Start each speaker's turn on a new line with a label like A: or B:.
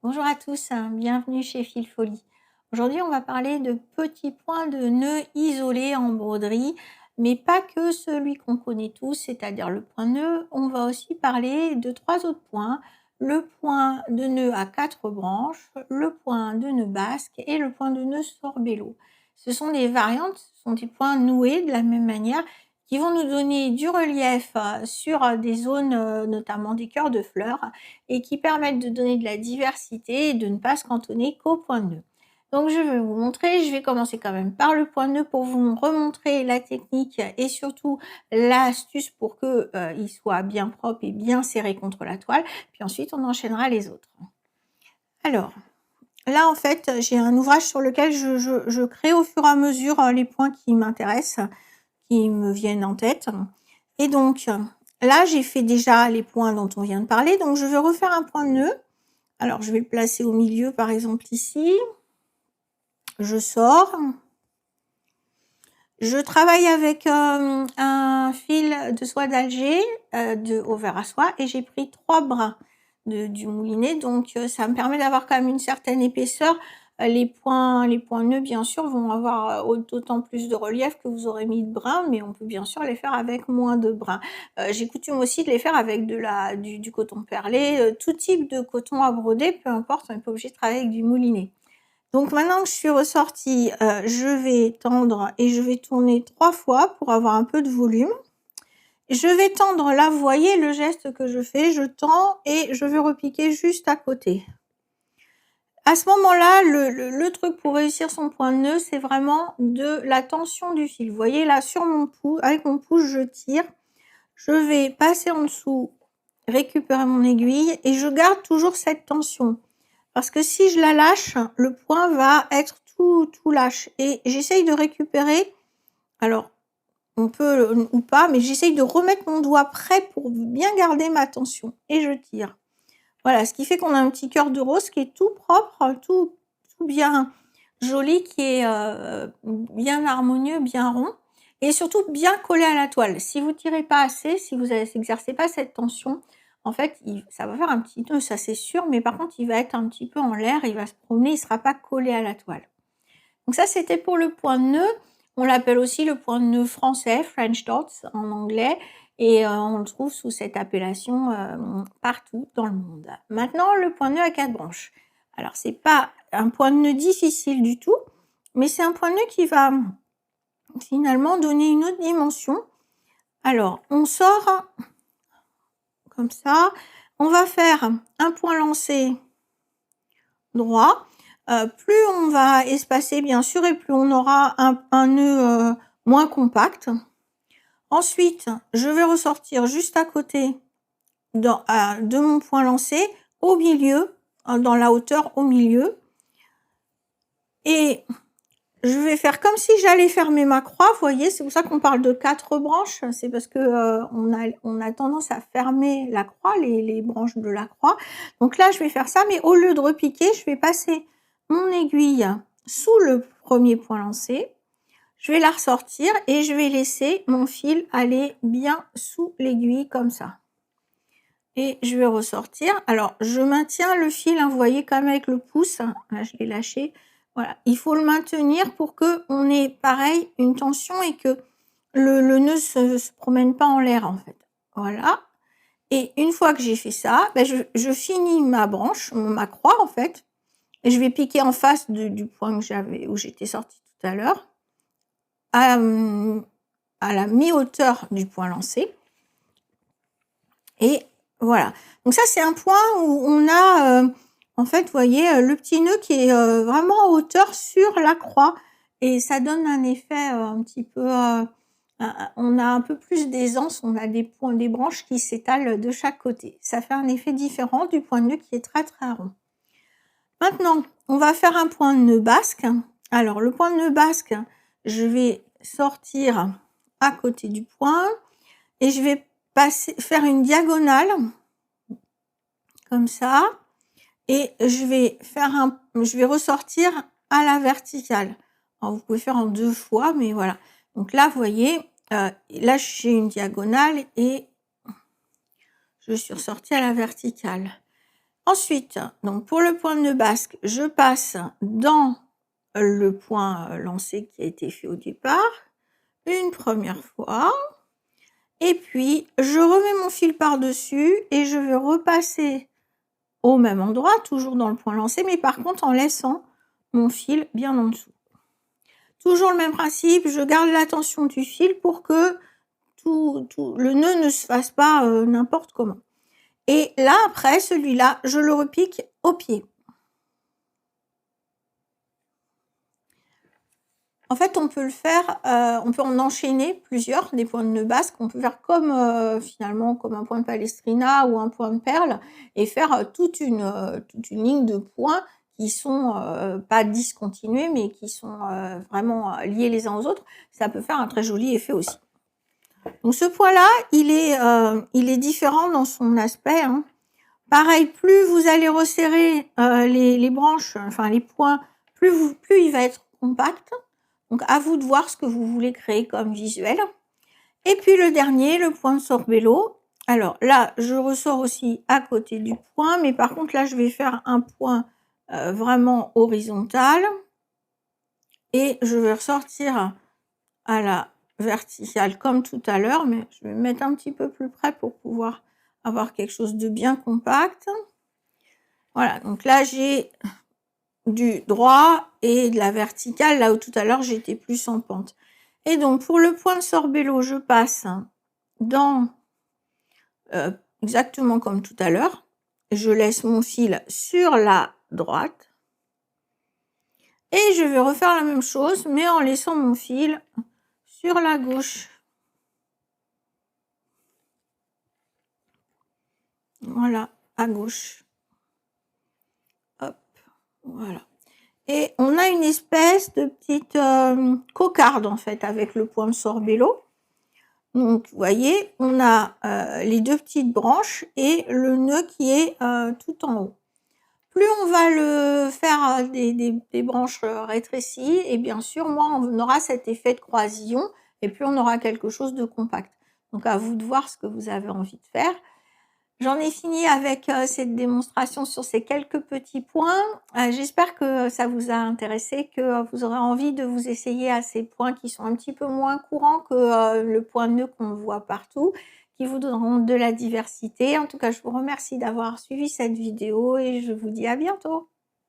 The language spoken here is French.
A: Bonjour à tous, bienvenue chez Fil Folie. Aujourd'hui, on va parler de petits points de nœuds isolés en broderie, mais pas que celui qu'on connaît tous, c'est-à-dire le point nœud. On va aussi parler de 3 autres points, le point de nœud à 4 branches, le point de nœud basque et le point de nœud sorbello. Ce sont des variantes, ce sont des points noués de la même manière qui vont nous donner du relief sur des zones, notamment des cœurs de fleurs, et qui permettent de donner de la diversité et de ne pas se cantonner qu'au point de nœud. Donc je vais vous montrer, je vais commencer quand même par le point de nœud pour vous remontrer la technique et surtout l'astuce pour que il soit bien propre et bien serré contre la toile. Puis ensuite on enchaînera les autres. Alors, là en fait j'ai un ouvrage sur lequel je crée au fur et à mesure les points qui m'intéressent, qui me viennent en tête. Et donc là j'ai fait déjà les points dont on vient de parler, donc je vais refaire un point de nœud. Alors, je vais le placer au milieu, par exemple, ici. Je sors. Je travaille avec un fil de soie d'Alger, au ver à soie, et j'ai pris 3 brins du moulinet. Donc, ça me permet d'avoir quand même une certaine épaisseur. Les points nœuds, bien sûr, vont avoir d'autant plus de relief que vous aurez mis de brins, mais on peut bien sûr les faire avec moins de brins. J'ai coutume aussi de les faire avec du coton perlé, tout type de coton à broder, peu importe, on n'est pas obligé de travailler avec du moulinet. Donc maintenant que je suis ressortie, je vais tendre et je vais tourner 3 fois pour avoir un peu de volume. Je vais tendre là, vous voyez le geste que je fais, je tends et je vais repiquer juste à côté. À ce moment-là, le truc pour réussir son point de nœud, c'est vraiment de la tension du fil. Vous voyez là, sur mon pouce, avec mon pouce, je tire. Je vais passer en dessous, récupérer mon aiguille et je garde toujours cette tension. Parce que si je la lâche, le point va être tout lâche. Et j'essaye de récupérer, alors on peut ou pas, mais j'essaye de remettre mon doigt près pour bien garder ma tension. Et je tire. Voilà, ce qui fait qu'on a un petit cœur de rose qui est tout propre, tout bien joli, qui est bien harmonieux, bien rond. Et surtout bien collé à la toile. Si vous tirez pas assez, si vous n'exercez pas cette tension, en fait, ça va faire un petit nœud, ça c'est sûr, mais par contre, il va être un petit peu en l'air, il va se promener, il ne sera pas collé à la toile. Donc ça, c'était pour le point de nœud. On l'appelle aussi le point de nœud français, French dots en anglais, et on le trouve sous cette appellation partout dans le monde. Maintenant, le point de nœud à 4 branches. Alors, c'est pas un point de nœud difficile du tout, mais c'est un point de nœud qui va finalement donner une autre dimension. Alors, on sort comme ça. On va faire un point lancé droit. Plus on va espacer, bien sûr, et plus on aura un nœud moins compact. Ensuite, je vais ressortir juste à côté de mon point lancé, au milieu, dans la hauteur au milieu. Et je vais faire comme si j'allais fermer ma croix, vous voyez, c'est pour ça qu'on parle de 4 branches, c'est parce que on a tendance à fermer la croix, les branches de la croix. Donc là, je vais faire ça, mais au lieu de repiquer, je vais passer mon aiguille sous le premier point lancé. Je vais la ressortir et je vais laisser mon fil aller bien sous l'aiguille comme ça. Et je vais ressortir. Alors, je maintiens le fil, hein, vous voyez, comme avec le pouce. Là, je l'ai lâché. Voilà, il faut le maintenir pour qu'on ait, pareil, une tension et que le nœud se promène pas en l'air, en fait. Voilà. Et une fois que j'ai fait ça, ben je finis ma branche, ma croix, en fait. Et je vais piquer en face du point que j'avais, où j'étais sortie tout à l'heure, à la mi-hauteur du point lancé. Et voilà. Donc ça, c'est un point où on a, en fait, vous voyez, le petit nœud qui est vraiment en hauteur sur la croix. Et ça donne un effet un petit peu... on a un peu plus d'aisance, on a des branches qui s'étalent de chaque côté. Ça fait un effet différent du point de nœud qui est très très rond. Maintenant, on va faire un point de nœud basque. Alors, le point de nœud basque, je vais sortir à côté du point et je vais faire une diagonale comme ça et je vais ressortir à la verticale. Alors, vous pouvez faire en 2 fois, mais voilà. Donc là, vous voyez, là j'ai une diagonale et je suis ressortie à la verticale. Ensuite, donc pour le point de nœud basque, je passe dans le point lancé qui a été fait au départ, une première fois. Et puis, je remets mon fil par-dessus et je vais repasser au même endroit, toujours dans le point lancé, mais par contre en laissant mon fil bien en dessous. Toujours le même principe, je garde la tension du fil pour que le nœud ne se fasse pas n'importe comment. Et là, après, celui-là, je le repique au pied. En fait, on peut le faire, on peut en enchaîner plusieurs, des points de nœud basque. On peut faire comme, finalement, comme un point de palestrina ou un point de perle et faire toute une ligne de points qui sont pas discontinués, mais qui sont vraiment liés les uns aux autres. Ça peut faire un très joli effet aussi. Donc ce point-là, il est différent dans son aspect, hein. Pareil, plus vous allez resserrer les branches, enfin les points, plus il va être compact. Donc, à vous de voir ce que vous voulez créer comme visuel. Et puis, le dernier, le point de sorbello. Alors, là, je ressors aussi à côté du point, mais par contre, là, je vais faire un point vraiment horizontal. Et je vais ressortir à la verticale comme tout à l'heure, mais je vais me mettre un petit peu plus près pour pouvoir avoir quelque chose de bien compact. Voilà, donc là, j'ai du droit et de la verticale, là où tout à l'heure j'étais plus en pente. Et donc pour le point de sorbello, je passe dans exactement comme tout à l'heure. Je laisse mon fil sur la droite. Et je vais refaire la même chose, mais en laissant mon fil sur la gauche. Voilà, à gauche. Hop, voilà. Et on a une espèce de petite cocarde en fait avec le point de sorbello. Donc vous voyez, on a les deux petites branches et le nœud qui est tout en haut. Plus on va le faire des branches rétrécies, et bien sûr, moins on aura cet effet de croisillon et plus on aura quelque chose de compact. Donc à vous de voir ce que vous avez envie de faire. J'en ai fini avec cette démonstration sur ces quelques petits points. J'espère que ça vous a intéressé, que vous aurez envie de vous essayer à ces points qui sont un petit peu moins courants que le point nœud qu'on voit partout, qui vous donneront de la diversité. En tout cas, je vous remercie d'avoir suivi cette vidéo et je vous dis à bientôt.